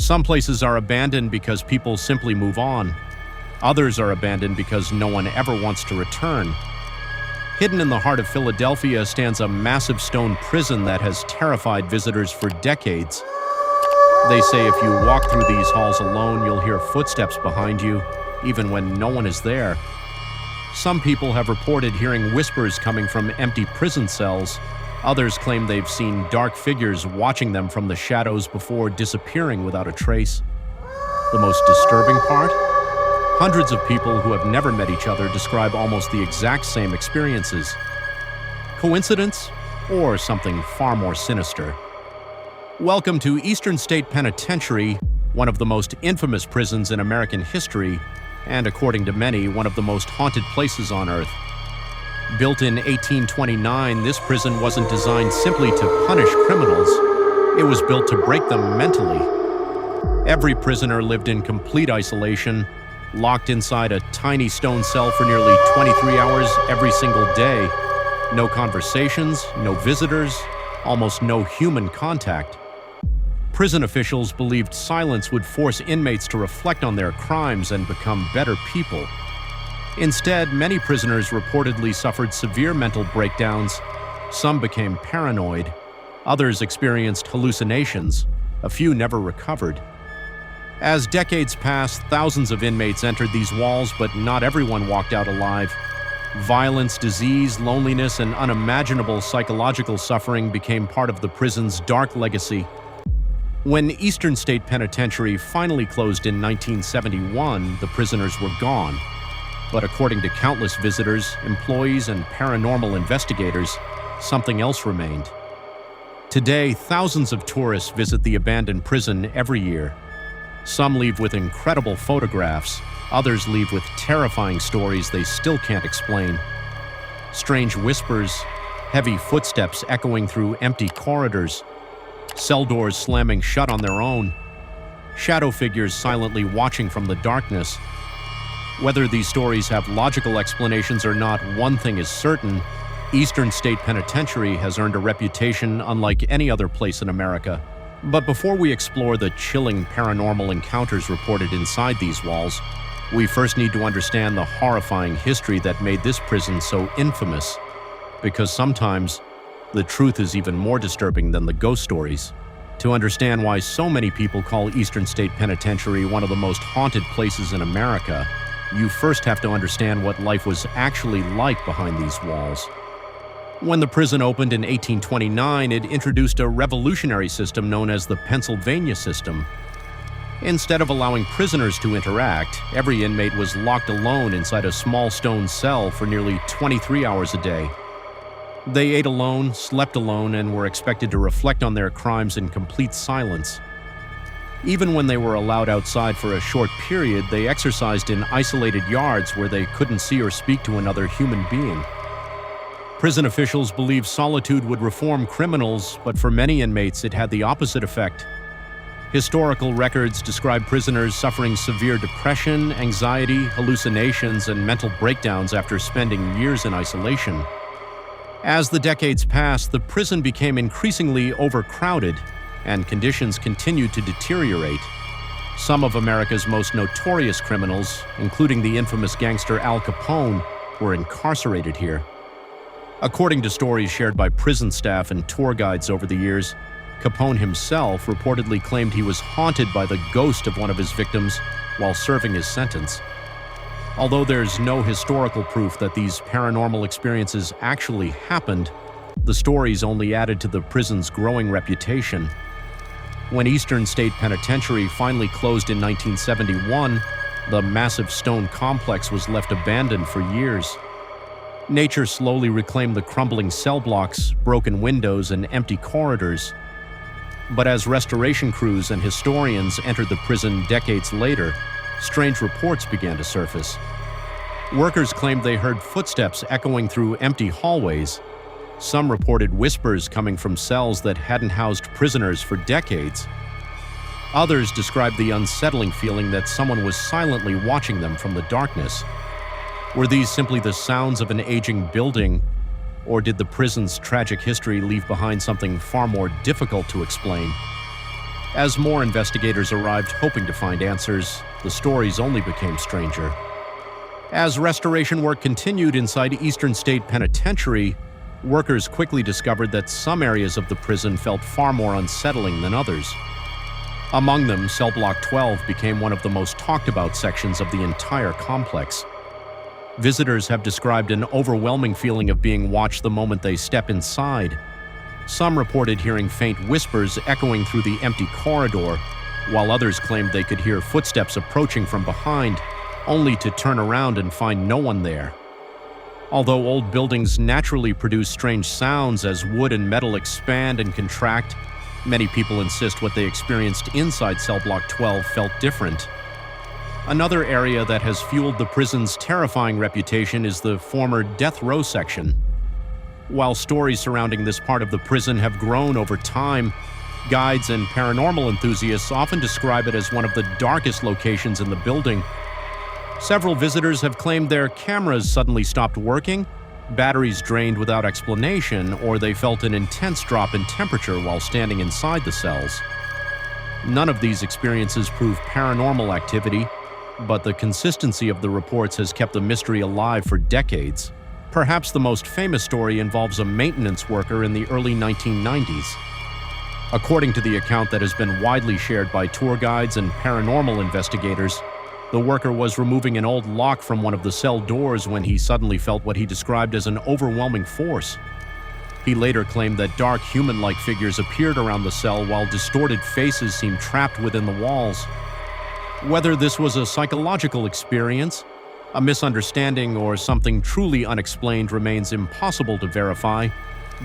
Some places are abandoned because people simply move on. Others are abandoned because no one ever wants to return. Hidden in the heart of Philadelphia stands a massive stone prison that has terrified visitors for decades. They say if you walk through these halls alone, you'll hear footsteps behind you, even when no one is there. Some people have reported hearing whispers coming from empty prison cells. Others claim they've seen dark figures watching them from the shadows before disappearing without a trace. The most disturbing part? Hundreds of people who have never met each other describe almost the exact same experiences. Coincidence? Or something far more sinister? Welcome to Eastern State Penitentiary, one of the most infamous prisons in American history, and according to many, one of the most haunted places on Earth. Built in 1829, this prison wasn't designed simply to punish criminals. It was built to break them mentally. Every prisoner lived in complete isolation, locked inside a tiny stone cell for nearly 23 hours every single day. No conversations, no visitors, almost no human contact. Prison officials believed silence would force inmates to reflect on their crimes and become better people. Instead, many prisoners reportedly suffered severe mental breakdowns. Some became paranoid. Others experienced hallucinations. A few never recovered. As decades passed, thousands of inmates entered these walls, but not everyone walked out alive. Violence, disease, loneliness, and unimaginable psychological suffering became part of the prison's dark legacy. When Eastern State Penitentiary finally closed in 1971, the prisoners were gone. But according to countless visitors, employees, and paranormal investigators, something else remained. Today, thousands of tourists visit the abandoned prison every year. Some leave with incredible photographs. Others leave with terrifying stories they still can't explain. Strange whispers, heavy footsteps echoing through empty corridors, cell doors slamming shut on their own, shadow figures silently watching from the darkness. Whether these stories have logical explanations or not, one thing is certain: Eastern State Penitentiary has earned a reputation unlike any other place in America. But before we explore the chilling paranormal encounters reported inside these walls, we first need to understand the horrifying history that made this prison so infamous. Because sometimes, the truth is even more disturbing than the ghost stories. To understand why so many people call Eastern State Penitentiary one of the most haunted places in America, you first have to understand what life was actually like behind these walls. When the prison opened in 1829, it introduced a revolutionary system known as the Pennsylvania system. Instead of allowing prisoners to interact, every inmate was locked alone inside a small stone cell for nearly 23 hours a day. They ate alone, slept alone, and were expected to reflect on their crimes in complete silence. Even when they were allowed outside for a short period, they exercised in isolated yards where they couldn't see or speak to another human being. Prison officials believed solitude would reform criminals, but for many inmates it had the opposite effect. Historical records describe prisoners suffering severe depression, anxiety, hallucinations, and mental breakdowns after spending years in isolation. As the decades passed, the prison became increasingly overcrowded, and conditions continued to deteriorate. Some of America's most notorious criminals, including the infamous gangster Al Capone, were incarcerated here. According to stories shared by prison staff and tour guides over the years, Capone himself reportedly claimed he was haunted by the ghost of one of his victims while serving his sentence. Although there's no historical proof that these paranormal experiences actually happened, the stories only added to the prison's growing reputation. When Eastern State Penitentiary finally closed in 1971, the massive stone complex was left abandoned for years. Nature slowly reclaimed the crumbling cell blocks, broken windows, and empty corridors. But as restoration crews and historians entered the prison decades later, strange reports began to surface. Workers claimed they heard footsteps echoing through empty hallways. Some reported whispers coming from cells that hadn't housed prisoners for decades. Others described the unsettling feeling that someone was silently watching them from the darkness. Were these simply the sounds of an aging building, or did the prison's tragic history leave behind something far more difficult to explain? As more investigators arrived hoping to find answers, the stories only became stranger. As restoration work continued inside Eastern State Penitentiary, workers quickly discovered that some areas of the prison felt far more unsettling than others. Among them, Cell Block 12 became one of the most talked about sections of the entire complex. Visitors have described an overwhelming feeling of being watched the moment they step inside. Some reported hearing faint whispers echoing through the empty corridor, while others claimed they could hear footsteps approaching from behind, only to turn around and find no one there. Although old buildings naturally produce strange sounds as wood and metal expand and contract, many people insist what they experienced inside Cell Block 12 felt different. Another area that has fueled the prison's terrifying reputation is the former death row section. While stories surrounding this part of the prison have grown over time, guides and paranormal enthusiasts often describe it as one of the darkest locations in the building. Several visitors have claimed their cameras suddenly stopped working, batteries drained without explanation, or they felt an intense drop in temperature while standing inside the cells. None of these experiences prove paranormal activity, but the consistency of the reports has kept the mystery alive for decades. Perhaps the most famous story involves a maintenance worker in the early 1990s. According to the account that has been widely shared by tour guides and paranormal investigators, the worker was removing an old lock from one of the cell doors when he suddenly felt what he described as an overwhelming force. He later claimed that dark human-like figures appeared around the cell while distorted faces seemed trapped within the walls. Whether this was a psychological experience, a misunderstanding, or something truly unexplained remains impossible to verify,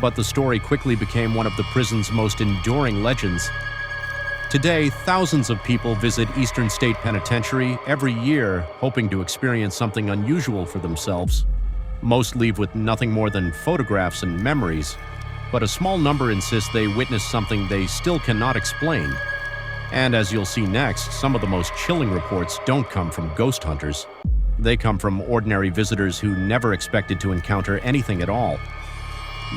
but the story quickly became one of the prison's most enduring legends. Today, thousands of people visit Eastern State Penitentiary every year, hoping to experience something unusual for themselves. Most leave with nothing more than photographs and memories, but a small number insist they witnessed something they still cannot explain. And as you'll see next, some of the most chilling reports don't come from ghost hunters. They come from ordinary visitors who never expected to encounter anything at all.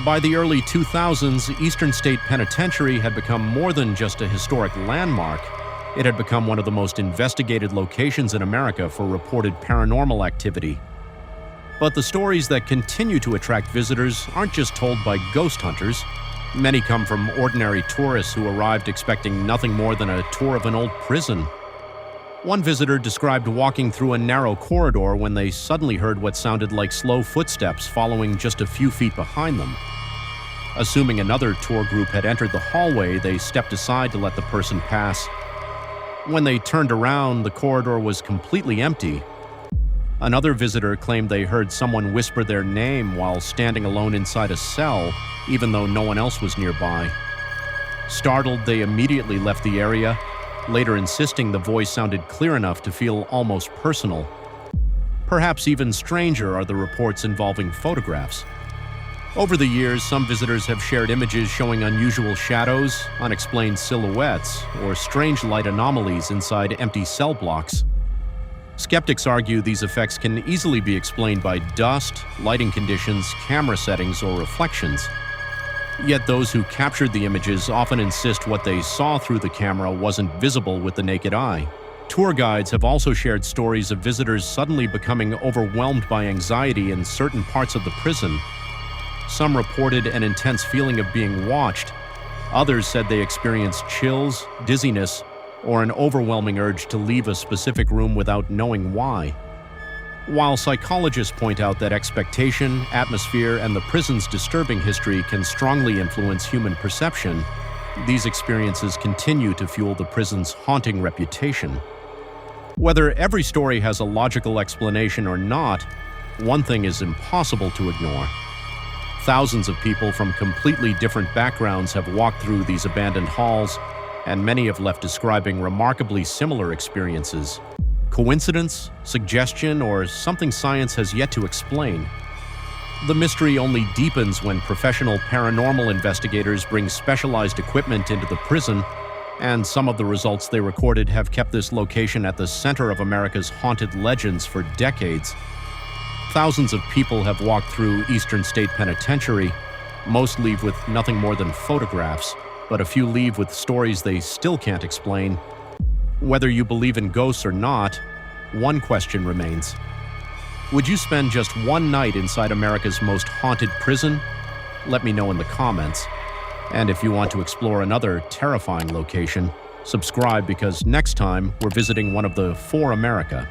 By the early 2000s, Eastern State Penitentiary had become more than just a historic landmark. It had become one of the most investigated locations in America for reported paranormal activity. But the stories that continue to attract visitors aren't just told by ghost hunters. Many come from ordinary tourists who arrived expecting nothing more than a tour of an old prison. One visitor described walking through a narrow corridor when they suddenly heard what sounded like slow footsteps following just a few feet behind them. Assuming another tour group had entered the hallway, they stepped aside to let the person pass. When they turned around, the corridor was completely empty. Another visitor claimed they heard someone whisper their name while standing alone inside a cell, even though no one else was nearby. Startled, they immediately left the area, later insisting the voice sounded clear enough to feel almost personal. Perhaps even stranger are the reports involving photographs. Over the years, some visitors have shared images showing unusual shadows, unexplained silhouettes, or strange light anomalies inside empty cell blocks. Skeptics argue these effects can easily be explained by dust, lighting conditions, camera settings, or reflections. Yet those who captured the images often insist what they saw through the camera wasn't visible with the naked eye. Tour guides have also shared stories of visitors suddenly becoming overwhelmed by anxiety in certain parts of the prison. Some reported an intense feeling of being watched. Others said they experienced chills, dizziness, or an overwhelming urge to leave a specific room without knowing why. While psychologists point out that expectation, atmosphere, and the prison's disturbing history can strongly influence human perception, these experiences continue to fuel the prison's haunting reputation. Whether every story has a logical explanation or not, one thing is impossible to ignore. Thousands of people from completely different backgrounds have walked through these abandoned halls, and many have left describing remarkably similar experiences. Coincidence, suggestion, or something science has yet to explain? The mystery only deepens when professional paranormal investigators bring specialized equipment into the prison, and some of the results they recorded have kept this location at the center of America's haunted legends for decades. Thousands of people have walked through Eastern State Penitentiary. Most leave with nothing more than photographs. but a few leave with stories they still can't explain. Whether you believe in ghosts or not, one question remains. Would you spend just one night inside America's most haunted prison? Let me know in the comments. And if you want to explore another terrifying location, subscribe because next time we're visiting one of the 4 America.